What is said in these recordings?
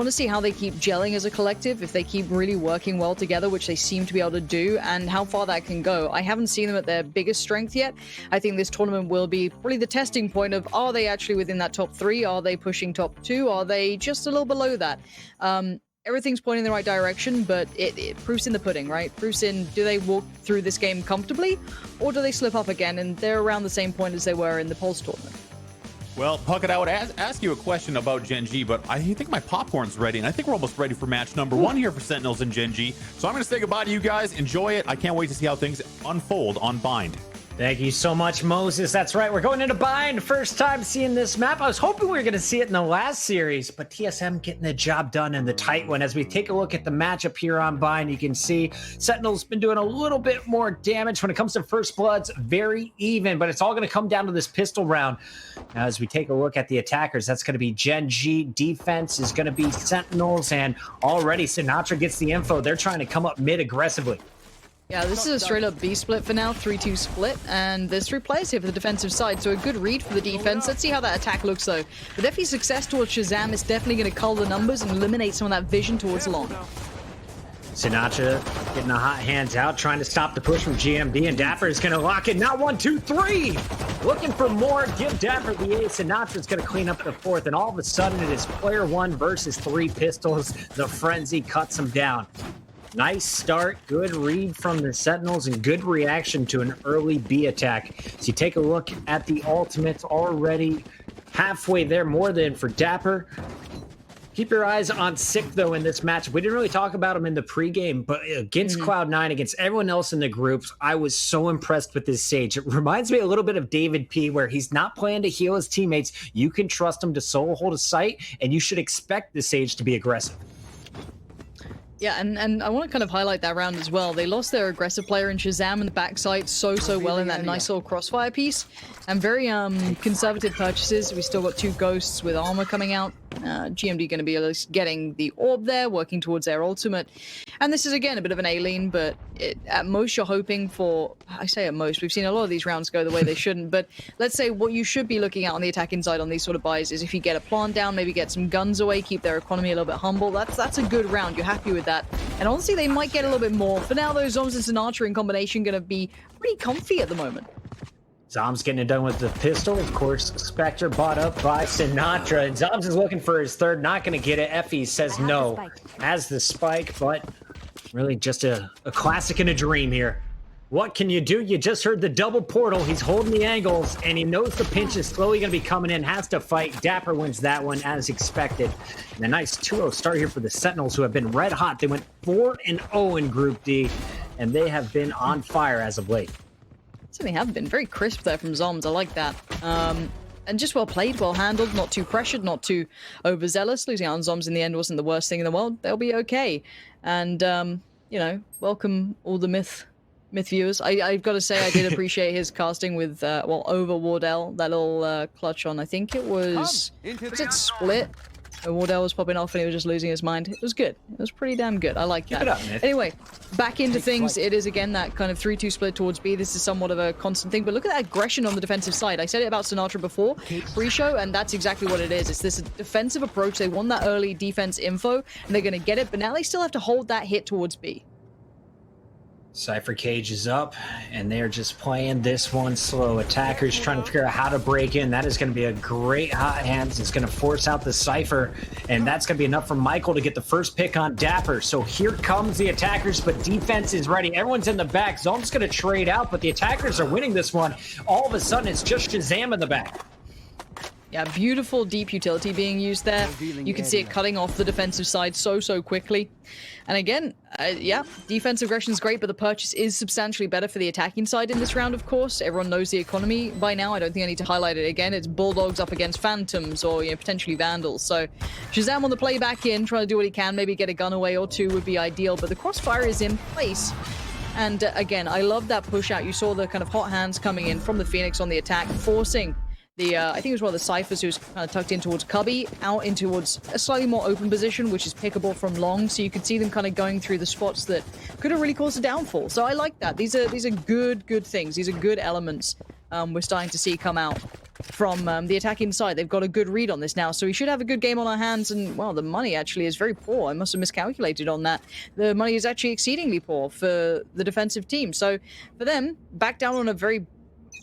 want to see how they keep gelling as a collective, if they keep really working well together, which they seem to be able to do, and how far that can go. I haven't seen them at their biggest strength yet. I think this tournament will be probably the testing point of, are they actually within that top 3? Are they pushing top 2? Are they just a little below that? Everything's pointing in the right direction, but it proofs in the pudding, right? Proofs in, do they walk through this game comfortably, or do they slip up again? And they're around the same point as they were in the Pulse tournament. Well, Puckett, I would ask you a question about Gen.G, but I think my popcorn's ready, and I think we're almost ready for match number 1 here for Sentinels and Gen.G. So I'm going to say goodbye to you guys. Enjoy it. I can't wait to see how things unfold on Bind. Thank you so much, Moses. That's right. We're going into Bind. First time seeing this map. I was hoping we were going to see it in the last series, but TSM getting the job done in the tight one. As we take a look at the matchup here on Bind, you can see Sentinel's been doing a little bit more damage. When it comes to First Bloods, very even, but it's all going to come down to this pistol round. Now, as we take a look at the attackers, that's going to be Gen.G. Defense is going to be Sentinels, and already Sinatraa gets the info. They're trying to come up mid aggressively. Yeah, this is a straight-up B split for now, 3-2 split, and there's 3 players here for the defensive side, so a good read for the defense. Let's see how that attack looks, though. With effys' success towards ShahZaM, it's definitely going to cull the numbers and eliminate some of that vision towards long. Sinatraa getting the hot hands out, trying to stop the push from GMD, and dapr is going to lock it. Not 1, 2, 3! Looking for more, give dapr the ace. Sinatra's going to clean up the 4th, and all of a sudden it is player 1 versus 3 pistols. The frenzy cuts him down. Nice start, good read from the Sentinels, and good reaction to an early B attack. So you take a look at the ultimates, already halfway there, more than for dapr. Keep your eyes on Sick, though, in this match. We didn't really talk about him in the pregame, but against Cloud9, against everyone else in the groups, I was so impressed with this Sage. It reminds me a little bit of David P, where he's not playing to heal his teammates. You can trust him to solo hold a site, and you should expect the Sage to be aggressive. Yeah, and I want to kind of highlight that round as well. They lost their aggressive player in ShahZaM in the backside so well in that nice little crossfire piece. And very conservative purchases. We still got 2 ghosts with armor coming out. GMD going to be at least getting the orb there, working towards their ultimate. And this is, again, a bit of an A-lean, but at most you're hoping for... I say at most, we've seen a lot of these rounds go the way they shouldn't, but let's say what you should be looking at on the attacking side on these sort of buys is if you get a plant down, maybe get some guns away, keep their economy a little bit humble. That's a good round. You're happy with that. And honestly, they might get a little bit more. For now, those zombs and sinatraa in combination going to be pretty comfy at the moment. zombs getting it done with the pistol. Of course, Spectre bought up by sinatraa. And zombs is looking for his 3rd, not going to get it. effys says no. Has the spike, but really just a classic and a dream here. What can you do? You just heard the double portal. He's holding the angles, and he knows the pinch is slowly going to be coming in. Has to fight. dapr wins that one as expected. And a nice 2-0 start here for the Sentinels, who have been red hot. They went 4-0 in Group D, and they have been on fire as of late. Certainly have been. Very crisp there from zombs. I like that. And just well played, well handled, not too pressured, not too overzealous. Losing out on zombs in the end wasn't the worst thing in the world. They'll be okay. And, you know, welcome all the myth viewers. I've got to say I did appreciate his casting with, well, over Wardell, that little clutch on, I think it was it Split? And Wardell was popping off and he was just losing his mind. It was good. It was pretty damn good. I like that. Anyway, back into things. It is, again, that kind of 3-2 split towards B. This is somewhat of a constant thing, but look at that aggression on the defensive side. I said it about sinatraa before, pre-show, and that's exactly what it is. It's this defensive approach. They want that early defense info, and they're going to get it, but now they still have to hold that hit towards B. Cypher Cage is up, and they're just playing this one slow. Attackers trying to figure out how to break in. That is going to be a great hot hands. It's going to force out the Cypher, and that's going to be enough for MkaeL to get the first pick on dapr. So here comes the attackers, but defense is ready. Everyone's in the back. Zone's going to trade out, but the attackers are winning this one. All of a sudden, it's just ShahZaM in the back. Yeah, beautiful deep utility being used there. You can see it cutting off the defensive side so quickly. And again, yeah, defensive aggression is great, but the purchase is substantially better for the attacking side in this round, of course. Everyone knows the economy by now. I don't think I need to highlight it again. It's Bulldogs up against Phantoms or, you know, potentially Vandals. So ShahZaM on the play back in, trying to do what he can. Maybe get a gun away or 2 would be ideal, but the crossfire is in place. And again, I love that push out. You saw the kind of hot hands coming in from the Phoenix on the attack, forcing the, I think it was one of the Cyphers who's kind of tucked in towards Cubby, out in towards a slightly more open position, which is pickable from long, so you could see them kind of going through the spots that could have really caused a downfall. So I like that. These are good things. These are good elements we're starting to see come out. from the attacking side. They've got a good read on this now, so we should have a good game on our hands. And, well, the money actually is very poor. I must have miscalculated on that. The money is actually exceedingly poor for the defensive team. So for them, back down on a very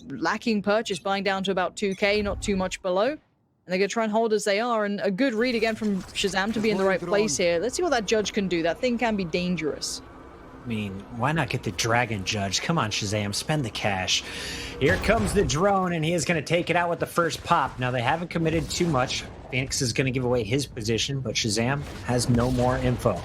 lacking purchase, buying down to about 2k, not too much below. And they're going to try and hold as they are. And a good read again from ShahZaM to be in the right place here. Let's see what that judge can do. That thing can be dangerous. I mean, why not get the Dragon Judge? Come on, ShahZaM, spend the cash. Here comes the drone, and he is going to take it out with the first pop. Now, they haven't committed too much. Phoenix is going to give away his position, but ShahZaM has no more info.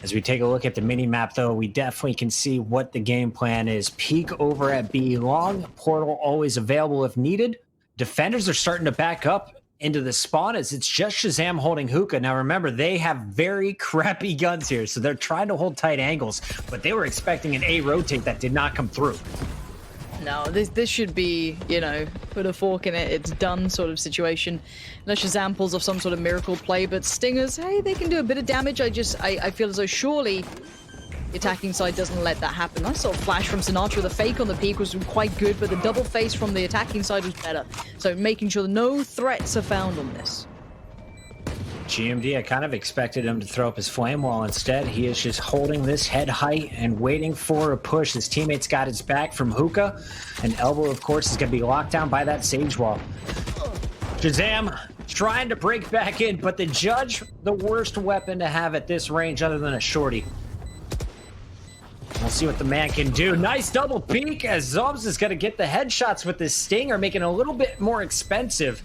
As we take a look at the mini-map, though, we definitely can see what the game plan is. Peek over at B long, portal always available if needed. Defenders are starting to back up into the spawn as it's just ShahZaM holding hookah. Now remember, they have very crappy guns here, so they're trying to hold tight angles, but they were expecting an A rotate that did not come through. No, this should be, you know, put a fork in it, it's done sort of situation. Unless ShahZaM pulls off some sort of miracle play, but Stingers, hey, they can do a bit of damage. I feel as though surely the attacking side doesn't let that happen. Nice little flash from sinatraa. The fake on the peak was quite good, but the double face from the attacking side was better. So making sure that no threats are found on this. GMD, I kind of expected him to throw up his flame wall. Instead, he is just holding this head height and waiting for a push. His teammates got his back from hookah, and elbow, of course, is going to be locked down by that sage wall. ShahZaM trying to break back in, but the judge, the worst weapon to have at this range other than a shorty. We'll see what the man can do. Nice double peek as zombs is going to get the headshots with this stinger, making it a little bit more expensive.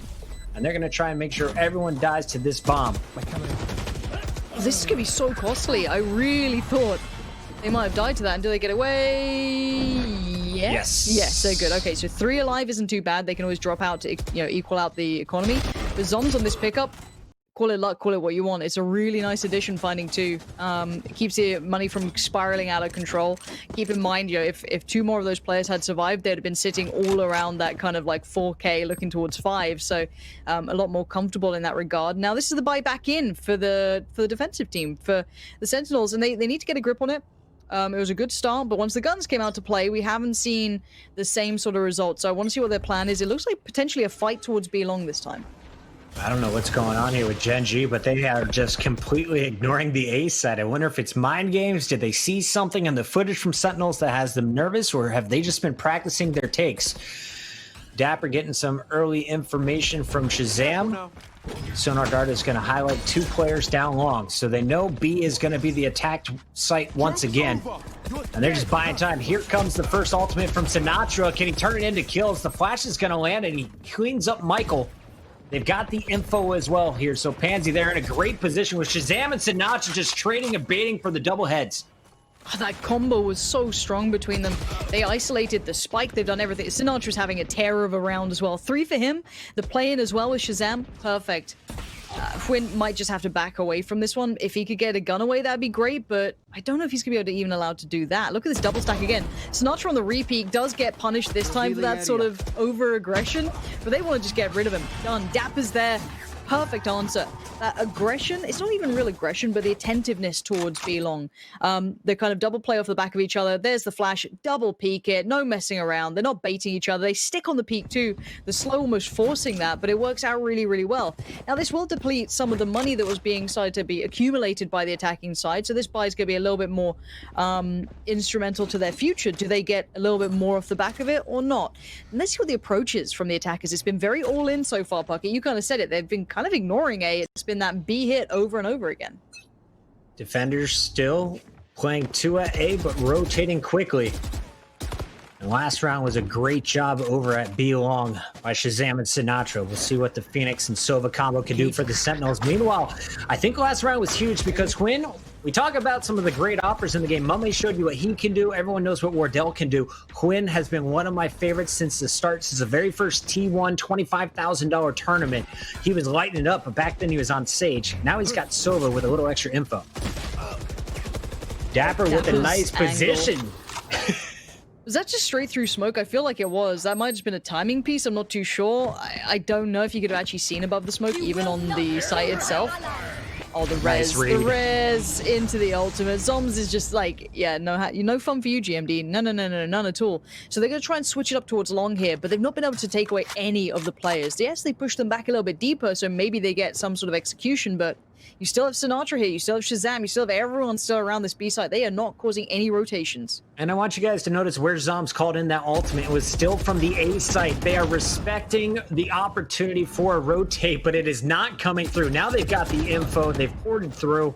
And they're going to try and make sure everyone dies to this bomb. This is going to be so costly. I really thought they might have died to that. And do they get away? Yes. Yes, they're good. Okay, so 3 alive isn't too bad. They can always drop out to, you know, equal out the economy. The zombs on this pickup, call it luck, call it what you want. It's a really nice addition, finding 2. It keeps the money from spiraling out of control. Keep in mind, you know, if 2 more of those players had survived, they'd have been sitting all around that kind of like 4k looking towards 5. So a lot more comfortable in that regard. Now, this is the buy back in for the defensive team, for the Sentinels, and they need to get a grip on it. It was a good start, but once the guns came out to play, we haven't seen the same sort of results. So I want to see what their plan is. It looks like potentially a fight towards B long this time. I don't know what's going on here with Gen.G, but they are just completely ignoring the A side. I wonder if it's mind games. Did they see something in the footage from Sentinels that has them nervous, or have they just been practicing their takes? dapr getting some early information from ShahZaM. Sonar Guard is going to highlight 2 players down long, so they know B is going to be the attacked site once again. And they're just buying time. Here comes the first ultimate from sinatraa. Can he turn it into kills? The flash is going to land, and he cleans up MkaeL. They've got the info as well here, so Pansy, they're in a great position with ShahZaM and sinatraa just trading and baiting for the double heads. Oh, that combo was so strong between them. They isolated the spike. They've done everything. Sinatra's having a terror of a round as well. 3 for him. The play-in as well with ShahZaM. Perfect. huynh might just have to back away from this one. If he could get a gun away, that'd be great, but I don't know if he's going to be able to even allowed to do that. Look at this double stack again. sinatraa on the repeat does get punished this time for that sort of over-aggression, but they want to just get rid of him. Done. dapr's there. Perfect answer. That aggression, it's not even real aggression, but the attentiveness towards B long. They kind of double play off the back of each other. There's the flash, double peek it, no messing around. They're not baiting each other. They stick on the peak too. The slow almost forcing that, but it works out really, really well. Now, this will deplete some of the money that was being started to be accumulated by the attacking side, so this buy is going to be a little bit more instrumental to their future. Do they get a little bit more off the back of it or not? And let's see what the approach is from the attackers. It's been very all-in so far, Puckett. You kind of said it. They've been kind of ignoring A. It's been that B hit over and over again. Defenders still playing 2 at A, but rotating quickly. And last round was a great job over at B long by ShahZaM and sinatraa. We'll see what the Phoenix and Sova combo can do for the Sentinels. Meanwhile, I think last round was huge because huynh, we talk about some of the great offers in the game. Mummy showed you what he can do. Everyone knows what Wardell can do. huynh has been one of my favorites since the start, since the very first T1 $25,000 tournament. He was lighting it up, but back then he was on Sage. Now he's got Sova with a little extra info. dapr with a nice position. Was that just straight through smoke? I feel like it was. That might have just been a timing piece. I'm not too sure. I don't know if you could have actually seen above the smoke, even on the site itself. Oh, the Nice res, read. the res into the ultimate. Zombs is just like, yeah, no fun for you, GMD. No, none at all. So they're going to try and switch it up towards long here, but they've not been able to take away any of the players. Yes, they push them back a little bit deeper, so maybe they get some sort of execution, but you still have Sinatraa here, you still have ShahZaM, you still have everyone still around this B side. They are not causing any rotations. And I want you guys to notice where zombs called in that ultimate. It was still from the A site. They are respecting the opportunity for a rotate, but it is not coming through. Now they've got the info. They've poured it through.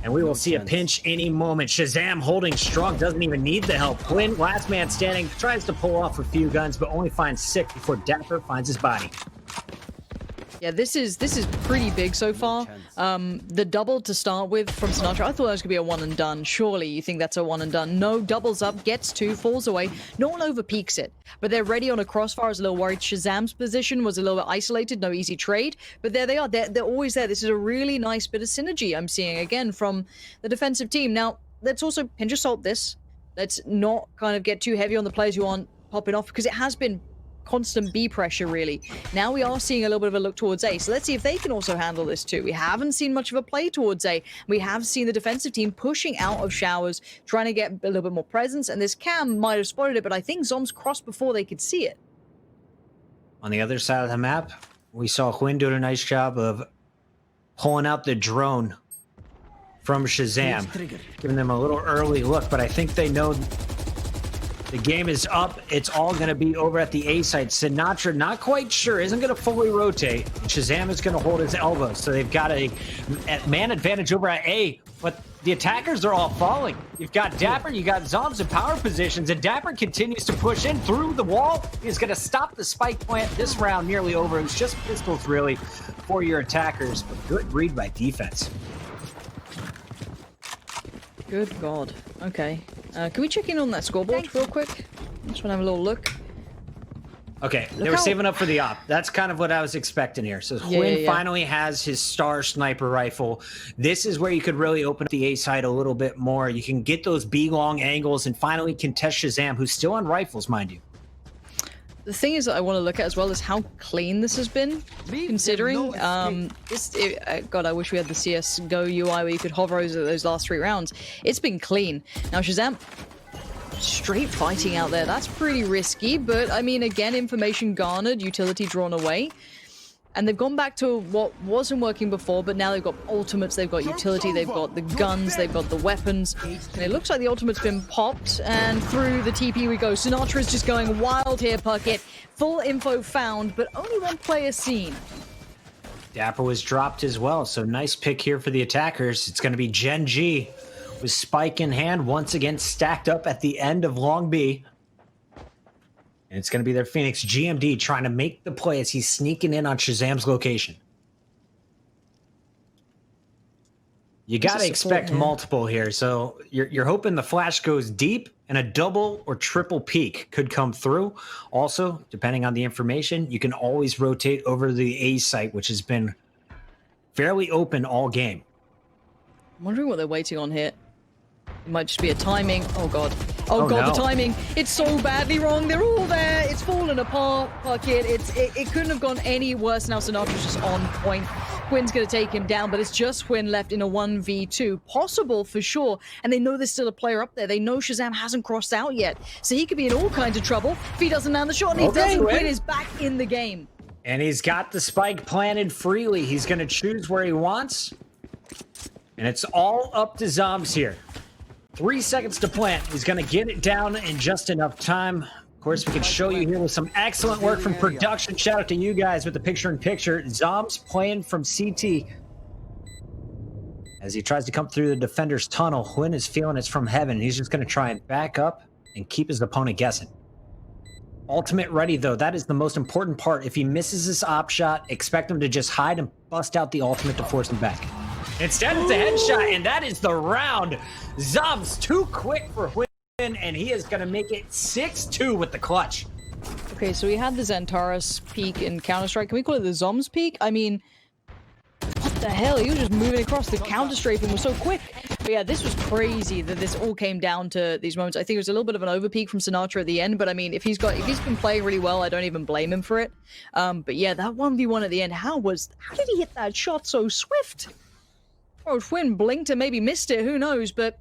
And we will see a pinch any moment. ShahZaM holding strong, doesn't even need the help. huynh, last man standing, tries to pull off a few guns, but only finds 6 before dapr finds his body. Yeah, this is pretty big so far. The double to start with from Sinatraa, I thought that was gonna be a one and done. Surely you think that's a one and done. No, doubles up, gets 2, falls away. No one over peaks it, but they're ready on a crossfire. I was a little worried. ShahZaM's position was a little bit isolated, no easy trade, but there they are. They're always there. This is a really nice bit of synergy I'm seeing again from the defensive team. Now, let's also pinch of salt this. Let's not kind of get too heavy on the players who aren't popping off, because it has been constant B pressure, really. Now we are seeing a little bit of a look towards A, so let's see if they can also handle this too. We haven't seen much of a play towards A. We have seen the defensive team pushing out of showers, trying to get a little bit more presence, and this cam might have spotted it, but I think zombs crossed before they could see it. On the other side of the map, we saw huynh doing a nice job of pulling out the drone from ShahZaM, giving them a little early look, but I think they know the game is up. It's all going to be over at the A side. Sinatraa, not quite sure, isn't going to fully rotate. ShahZaM is going to hold his elbow, so they've got a man advantage over at A, but the attackers are all falling. You've got dapr, you got zombs in power positions, and dapr continues to push in through the wall. He's going to stop the spike plant. This round nearly over. It's just pistols, really, for your attackers, but good read by defense. Good God. Okay. Can we check in on that scoreboard real quick? Just want to have a little look. Okay, they were saving up for the op. That's kind of what I was expecting here. So huynh finally has his star sniper rifle. This is where you could really open up the A side a little bit more. You can get those B long angles and finally contest ShahZaM, who's still on rifles, mind you. The thing is that I want to look at as well is how clean this has been, considering God, I wish we had the CS:GO UI where you could hover over those last 3 rounds. It's been clean. Now ShahZaM straight fighting out there. That's pretty risky, but I mean, again, information garnered, utility drawn away. And they've gone back to what wasn't working before, but now they've got ultimates, they've got utility, they've got the guns, they've got the weapons. And it looks like the ultimate's been popped, and through the TP we go. Sinatra's just going wild here, Puckett. Full info found, but only 1 player seen. dapr was dropped as well, so nice pick here for the attackers. It's going to be Gen.G with spike in hand, once again stacked up at the end of long B. And it's going to be their Phoenix GMD trying to make the play as he's sneaking in on ShahZaM's location. You got to expect multiple here. So you're hoping the flash goes deep and a double or triple peak could come through. Also, depending on the information, you can always rotate over the A site, which has been fairly open all game. I'm wondering what they're waiting on here. It might just be a timing. Oh God. Oh God, no. The timing. It's so badly wrong. They're all there. It's fallen apart. Puckett. It couldn't have gone any worse. Now Sinatra's just on point. huyhn's going to take him down, but it's just huynh left in a 1v2. Possible for sure. And they know there's still a player up there. They know ShahZaM hasn't crossed out yet. So he could be in all kinds of trouble if he doesn't land the shot. And he doesn't. huynh is back in the game. And he's got the spike planted freely. He's going to choose where he wants. And it's all up to zombs here. 3 seconds to plant. He's going to get it down in just enough time. Of course, we can show you here with some excellent work from production. Shout out to you guys with the picture-in-picture. Zombs playing from CT. As he tries to come through the defender's tunnel, huynh is feeling it's from heaven. He's just going to try and back up and keep his opponent guessing. Ultimate ready, though. That is the most important part. If he misses this op shot, expect him to just hide and bust out the ultimate to force him back. Instead, it's a headshot, and that is the round. Zombs too quick for huynh, and he is going to make it 6-2 with the clutch. Okay, so we had the Xantares peak in Counter-Strike. Can we call it the Zombs peak? I mean, what the hell? He was just moving across. The counter-strafing was so quick. But yeah, this was crazy that this all came down to these moments. I think it was a little bit of an over-peak from Sinatraa at the end, but I mean, if he's been playing really well, I don't even blame him for it. But yeah, that 1v1 at the end, how did he hit that shot so swift? Well, huynh blinked and maybe missed it, who knows, but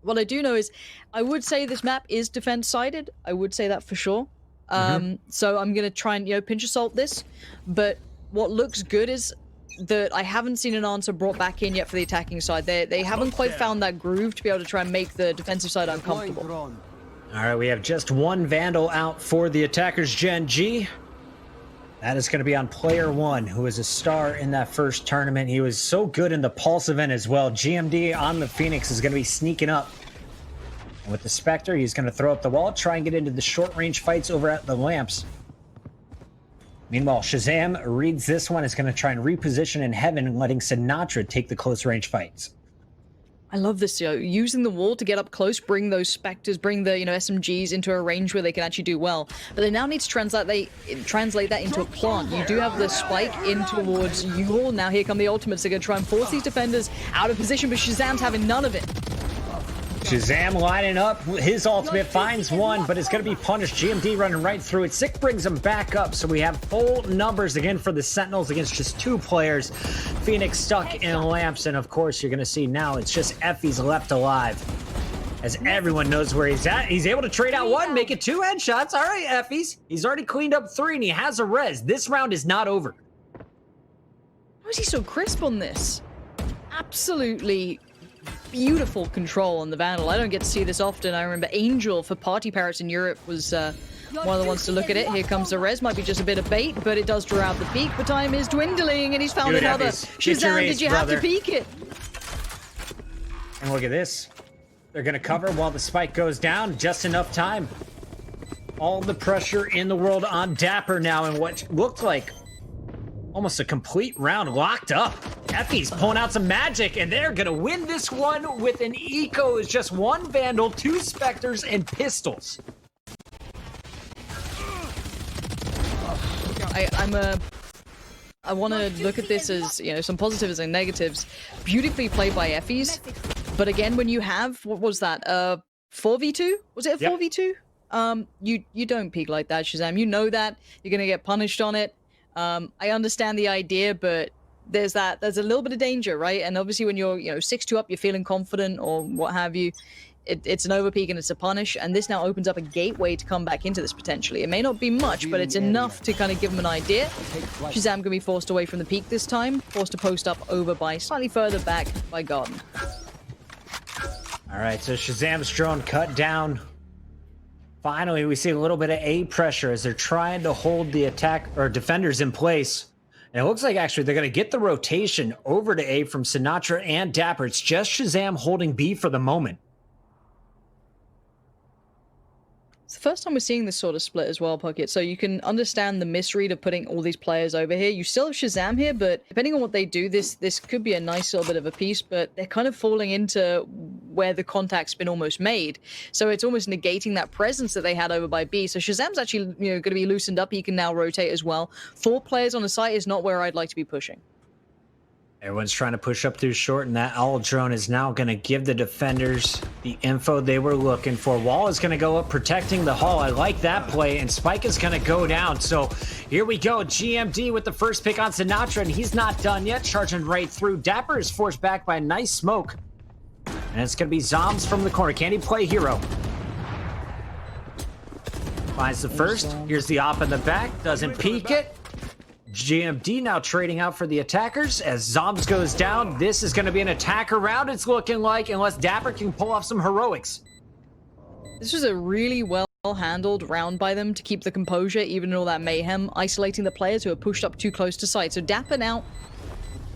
what I do know is I would say this map is defense-sided. I would say that for sure. So I'm going to try and, pinch assault this, but what looks good is that I haven't seen an answer brought back in yet for the attacking side. They haven't quite found that groove to be able to try and make the defensive side uncomfortable. All right, we have just one Vandal out for the attackers, Gen.G. That is going to be on player 1, who is a star in that first tournament. He was so good in the Pulse event as well. GMD on the Phoenix is going to be sneaking up. And with the Spectre, he's going to throw up the wall, try and get into the short-range fights over at the lamps. Meanwhile, ShahZaM reads this one, is going to try and reposition in heaven, letting Sinatraa take the close-range fights. I love this, using the wall to get up close, bring those Spectres, bring the, SMGs into a range where they can actually do well. But they now need to translate that into a plant. You do have the spike in towards you all. Now here come the ultimates. They're going to try and force these defenders out of position, but ShahZaM's having none of it. ShahZaM lining up. His ultimate finds one, but it's going to be punished. GMD running right through it. Sick brings him back up, so we have full numbers again for the Sentinels against just 2 players. Phoenix stuck in lamps, and of course, you're going to see now it's just effys left alive. As everyone knows where he's at. He's able to trade out 1, make it 2 headshots. All right, effys. He's already cleaned up 3, and he has a res. This round is not over. How is he so crisp on this? Absolutely beautiful control on the Vandal. I don't get to see this often. I remember Angel for Party Parrots in Europe was one of the ones to look at it. Here comes the res. Might be just a bit of bait, but it does draw out the peak. But time is dwindling, and he's found another. ShahZaM, did you have to peek it? And look at this. They're going to cover while the spike goes down. Just enough time. All the pressure in the world on dapr now, and what looked like almost a complete round locked up. effys pulling out some magic, and they're gonna win this one with an eco. It's just 1 Vandal, 2 Spectres, and pistols. I want to look at this as, some positives and negatives. Beautifully played by effys, but again, when you have, what was that, 4v2? Was it a 4v2? You don't peek like that, ShahZaM. You know that. You're gonna get punished on it. I understand the idea, but there's a little bit of danger, right? And obviously when you're, 6-2 up, you're feeling confident or what have you, it's an overpeak and it's a punish, and this now opens up a gateway to come back into this potentially. It may not be much, but it's enough to kind of give them an idea. ShahZaM gonna be forced away from the peak this time, forced to post up over by slightly further back by Garden. All right, so ShahZaM's drone cut down. Finally, we see a little bit of A pressure as they're trying to hold the attack or defenders in place. And it looks like actually they're going to get the rotation over to A from Sinatraa and dapr. It's just ShahZaM holding B for the moment. It's the first time we're seeing this sort of split as well, Pocket, so you can understand the misread of putting all these players over here. You still have ShahZaM here, but depending on what they do, this could be a nice little bit of a piece, but they're kind of falling into where the contact's been almost made. So it's almost negating that presence that they had over by B. So ShahZaM's actually, going to be loosened up. He can now rotate as well. 4 players on the site is not where I'd like to be pushing. Everyone's trying to push up through short, and that owl drone is now going to give the defenders the info they were looking for. Wall is going to go up, protecting the hall. I like that play, and Spike is going to go down. So here we go. GMD with the first pick on Sinatraa, and he's not done yet. Charging right through. dapr is forced back by a nice smoke. And it's going to be zombs from the corner. Can he play hero? Finds the first. Here's the op in the back. Doesn't peek it. GMD now trading out for the attackers as zombs goes down. This is going to be an attacker round, it's looking like, unless dapr can pull off some heroics. This was a really well-handled round by them to keep the composure, even in all that mayhem, isolating the players who are pushed up too close to site. So dapr now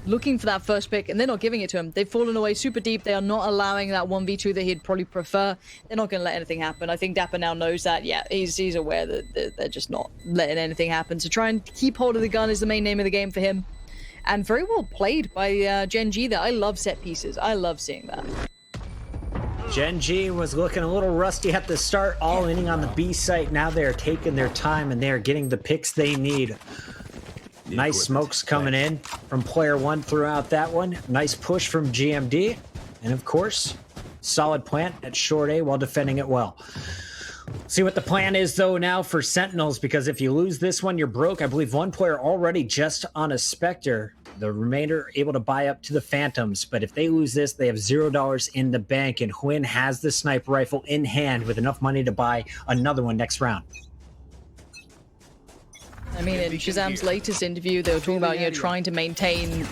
looking for that first pick, and they're not giving it to him. They've fallen away super deep. They are not allowing that 1v2 that he'd probably prefer. They're not going to let anything happen. I think dapr now knows that. Yeah, he's aware that they're just not letting anything happen. So try and keep hold of the gun is the main name of the game for him. And very well played by Gen.G there. I love set pieces. I love seeing that. Gen.G was looking a little rusty at the start, all inning on the B site. Now they're taking their time and they're getting the picks they need. Nice smokes coming in from player 1 throughout that one. Nice push from GMD. And of course, solid plant at short A while defending it well. See what the plan is, though, now for Sentinels, because if you lose this one, you're broke. I believe 1 player already just on a Spectre. The remainder able to buy up to the Phantoms, but if they lose this, they have $0 in the bank, and huynh has the sniper rifle in hand with enough money to buy another one next round. I mean, in ShahZaM's latest interview, they were talking about, trying to maintain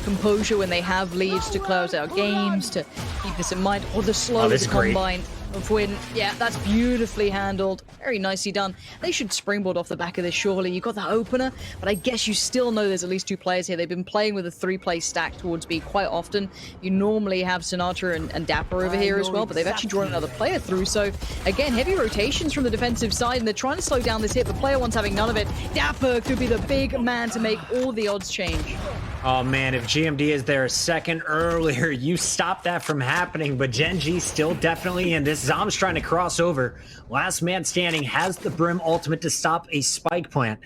composure when they have leads to close out games, to keep this in mind. Or the slow combine of huynh. Yeah, that's beautifully handled. Very nicely done. They should springboard off the back of this, surely. You got the opener, but I guess you still know there's at least 2 players here. They've been playing with a 3-play stack towards B quite often. You normally have sinatraa and dapr over here as well, but they've actually drawn another player through. So, again, heavy rotations from the defensive side, and they're trying to slow down this hit, but player one's having none of it. dapr could be the big man to make all the odds change. Oh man, if GMD is there a second earlier, you stop that from happening, but Gen.G still definitely in this. zombs trying to cross over. Last man standing has the Brim ultimate to stop a spike plant.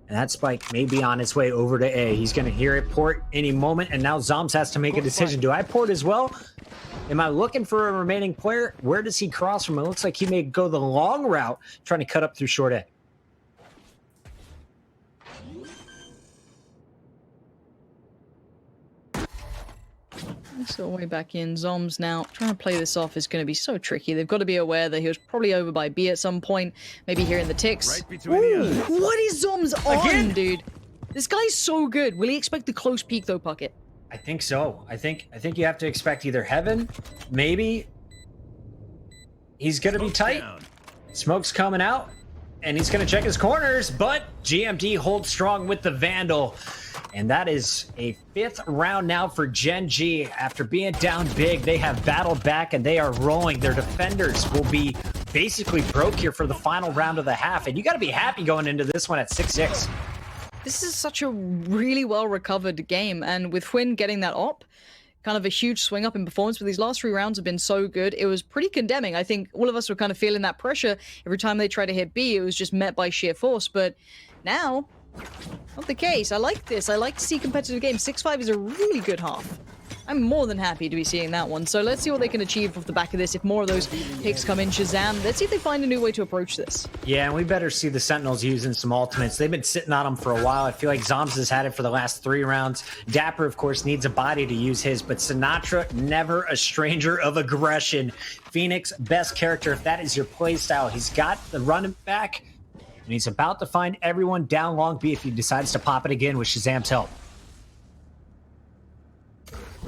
And that spike may be on its way over to A. He's going to hear it port any moment, and now zombs has to make a decision. Do I port as well? Am I looking for a remaining player? Where does he cross from? It looks like he may go the long route, trying to cut up through short A. So way back in. zombs now trying to play this off is going to be so tricky. They've got to be aware that he was probably over by B at some point, maybe here in the ticks. Ooh, what is zombs on, dude? This guy's so good. Will he expect the close peek though, Puckett? I think so. I think you have to expect either heaven, maybe. He's going to be tight. Smoke's coming out, and he's going to check his corners, but GMD holds strong with the Vandal. And that is a 5th round now for Gen.G. After being down big, they have battled back and they are rolling. Their defenders will be basically broke here for the final round of the half. And you got to be happy going into this one at 6-6. This is such a really well-recovered game. And with huynh getting that op, kind of a huge swing up in performance, but these last 3 rounds have been so good. It was pretty condemning. I think all of us were kind of feeling that pressure. Every time they tried to hit B, it was just met by sheer force. But now, not the case. I like this. I like to see competitive games. 6-5 is a really good half. I'm more than happy to be seeing that one. So let's see what they can achieve off the back of this. If more of those picks come in, ShahZaM, let's see if they find a new way to approach this. Yeah, and we better see the Sentinels using some ultimates. They've been sitting on them for a while. I feel like zombs has had it for the last 3 rounds. dapr, of course, needs a body to use his, but sinatraa, never a stranger of aggression. Phoenix, best character if that is your play style. He's got the running back, and he's about to find everyone down long B if he decides to pop it again with ShahZaM's help.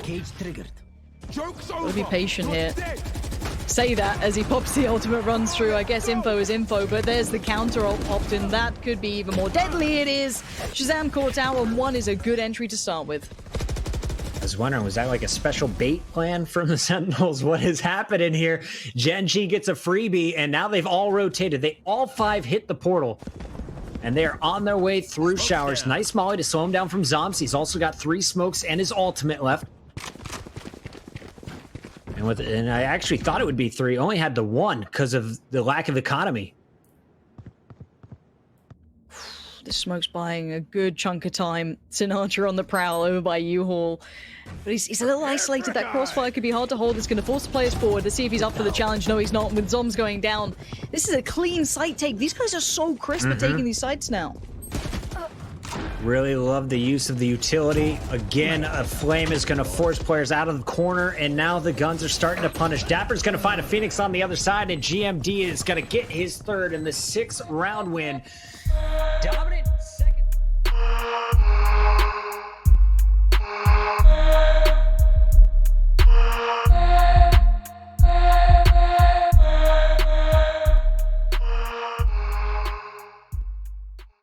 Cage triggered. Joke's over. We'll be patient here. Say that as he pops the ultimate, runs through. I guess info is info, but there's the counter ult popped in. That could be even more deadly. It is. ShahZaM caught out, and 1 is a good entry to start with. I was wondering, was that like a special bait plan from the Sentinels? What is happening here? Gen.G gets a freebie, and now they've all rotated. They all 5 hit the portal, and they are on their way through showers. Nice molly to slow him down from zombs. He's also got 3 smokes and his ultimate left. And I actually thought it would be 3. Only had the 1 because of the lack of economy. This smoke's buying a good chunk of time. sinatraa on the prowl over by U-Haul. But he's a little isolated. That crossfire could be hard to hold. It's going to force the players forward to see if he's up for the challenge. No, he's not. With zombs going down, this is a clean site take. These guys are so crisp at taking these sites now. Really love the use of the utility. Again, a flame is going to force players out of the corner, and now the guns are starting to punish. dapr's going to find a Phoenix on the other side, and GMD is going to get his 3rd in the 6th round win. Dominating.